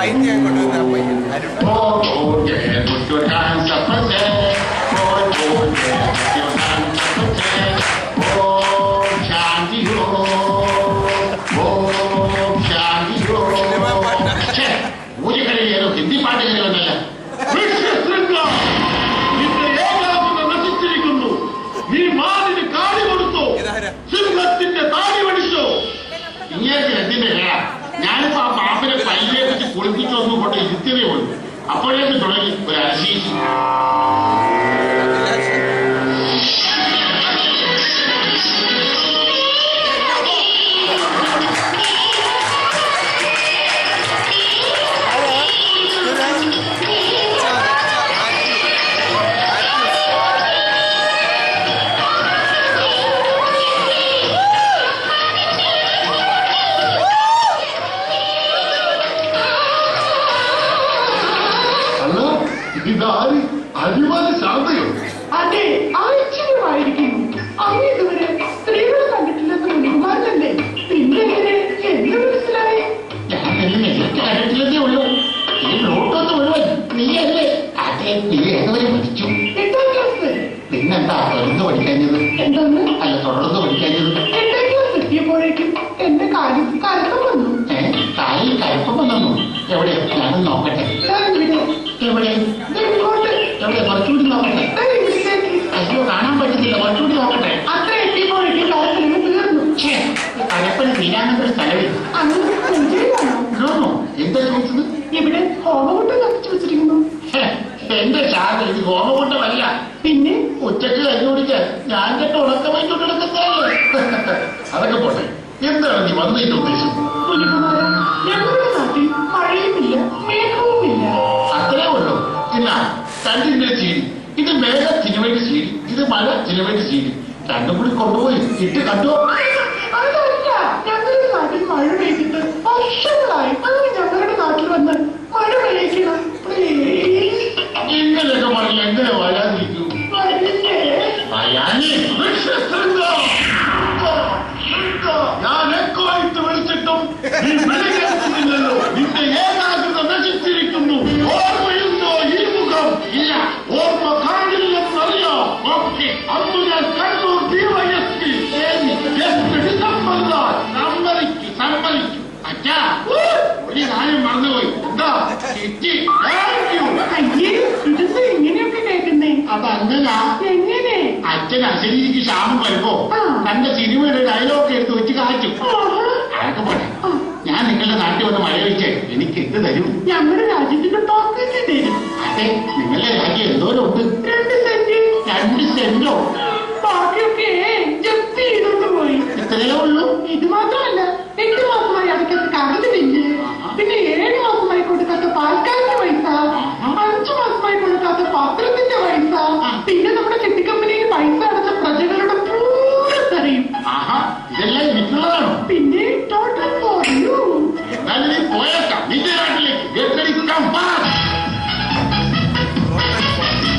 സാഹിത്യം കൊണ്ടുവന്ന പയ്യൻ ഹിന്ദി പാട്ടുകളല്ല നീ മാനിന് കാടി കൊടുത്തോ, സിംഹത്തിന്റെ താടി പഠിച്ചോ. ഇങ്ങനെ എന്തിന്റെ കേടാ? ഞാനിപ്പോ ആ പാമ്പിനെ പയ്യെ വെച്ച് കുളിപ്പിച്ചു വന്നു കൊണ്ട് ഇരുത്തിയതേ ഉള്ളൂ. അപ്പോഴേക്ക് തുടങ്ങി ഒരു അശീഷി. അടിമാലി ശാന്തയോ? അതെ, ആശ്ചര്യമായിരിക്കും. അങ്ങ് ഇതുവരെ സ്ത്രീകളെ കണ്ടിട്ടില്ലെന്ന് മുൻകുമാരനല്ലേ? പിന്നെ എങ്ങനെ എന്ന് മനസ്സിലായി? ഞാൻ കണ്ടിട്ടില്ലെന്നേ ഉള്ളൂ. ഈ നോട്ടൊന്നും മുഴുവൻ നീയല്ലേ? അതെ, നീ ഏതുവരെ പഠിച്ചു? 8ാം ക്ലാസ്. പിന്നെന്താ തുടർന്ന് പഠിക്കാഞ്ഞത്? എന്തെന്ന്? അല്ല, തുടർന്ന് പഠിക്കാഞ്ഞത്? 8ാം ക്ലാസ് എത്തിയപ്പോഴേക്കും എന്റെ കാലിൽ കരപ്പം വന്നു. കാലിൽ കരപ്പം വന്നു? എവിടെ? ഞാനും നോക്കട്ടെ. എവിടെ? എവിടെ? കുറച്ചുകൂടി നോക്കട്ടെ. അയ്യോ, കാണാൻ പറ്റുന്നില്ല. കുറച്ചുകൂടി നോക്കട്ടെ. അത്ര എത്തിയപ്പോഴേക്കും കരപ്പന് തീർന്നു. കരപ്പന് തീരാനൊരു സ്ഥലമില്ല. അങ്ങനെയാണോ? എന്താ ചോദിച്ചത്? ഇവിടെ ഹോമകുട്ടം കത്തിച്ചു വെച്ചിരിക്കുന്നു. എന്റെ ശാഖ ഇത് ഹോമകുണ്ടമല്ല. പിന്നെ ഉച്ചക്ക് കഞ്ഞുപിടിക്കാൻ ഞാൻ കേട്ട ഉണക്കമായിക്കൊണ്ടെടുക്കുന്നതല്ലേ. അതൊക്കെ പോട്ടെ. എന്താണ് നീ വന്നതിന്റെ ഉദ്ദേശം? ഞങ്ങളുടെ നാട്ടിൽ മഴയുമില്ല, മേഘവുമില്ല. അത്രേ ഉള്ളൂ. ഇല്ല, രണ്ടിന്റെ ചീരി. ഇത് മേഘത്തിന് വേണ്ടി ചീരി, ഇത് മഴ ചിലവേണ്ടി ചീരി. രണ്ടും കൂടി കൊണ്ടുപോയി ഇട്ട് കണ്ടോ? അതല്ല, ഞങ്ങളുടെ നാട്ടിൽ മഴ പെയ്തിട്ട് വർഷങ്ങളായി. അങ്ങനെ ഞങ്ങളുടെ നാട്ടിൽ വന്ന് മഴ പെയ്യിക്കണം. ഇങ്ങനെയൊക്കെ പറഞ്ഞ എങ്ങനെ വരാതിരിക്കൂ? ഞാൻ എക്കോയിട്ട് വിളിച്ചിട്ടും നീ വിളിക്കുന്നില്ലല്ലോ. നിന്റെ ഏകാഗ്രത നശിച്ചിരിക്കുന്നു. ഓർമ്മയുണ്ടോ ഈ മുഖം? ഇല്ല, ഓർമ്മ കാണില്ലെന്നറിയോ? ഓക്കെ, അന്ന് ഞാൻ കണ്ണൂർ ഡിവൈഎസ്പി സമ്മതിച്ചു. അച്ഛാ, ഒരു കാര്യം മറന്നുപോയി. എന്താ? ഇങ്ങനെയൊക്കെ കേൾക്കുന്നേ? അതങ്ങനാ. എങ്ങനെ? അച്ഛൻ അശരീരിക്ക് ക്ഷാമം വരുമ്പോ തന്റെ സിനിമയുടെ ഡയലോഗ് എടുത്ത് വെച്ച് കാറ്റും. അതൊക്കെ പോട്ടെ. ഞാൻ നിങ്ങളുടെ നാട്ടിൽ വന്ന് മഴ വെച്ചേ എനിക്ക് എന്ത് തരും? ഞങ്ങളുടെ രാജ്യത്തിന്റെ പോക്കറ്റ് തരും. അതെ, നിങ്ങളുടെ രാജ്യം എന്തോരം ഉണ്ട്? 2 സെന്റ്. 2 സെന്റോ? ബാക്കിയൊക്കെ ജപ്തി ചെയ്തോണ്ട് പോയി. എത്രയേ ഉള്ളൂ? ഇത് മാത്രമല്ല, 8 മാസമായി അടയ്ക്കാത്ത കറണ്ട് ബില്ല്, പിന്നെ 7 മാസമായി കൊടുക്കാത്ത പാൽക്കാരന്റെ പൈസ, 5 മാസമായി കൊടുക്കാത്ത പത്രത്തിന്റെ പൈസ, പിന്നെ നമ്മുടെ ചെട്ടിക്കമ്പനിയിൽ പൈസ അടച്ച പ്രജകളുടെ പൂരത്തറിയും. ഇതെല്ലാം എനിക്കുള്ളതാണ്.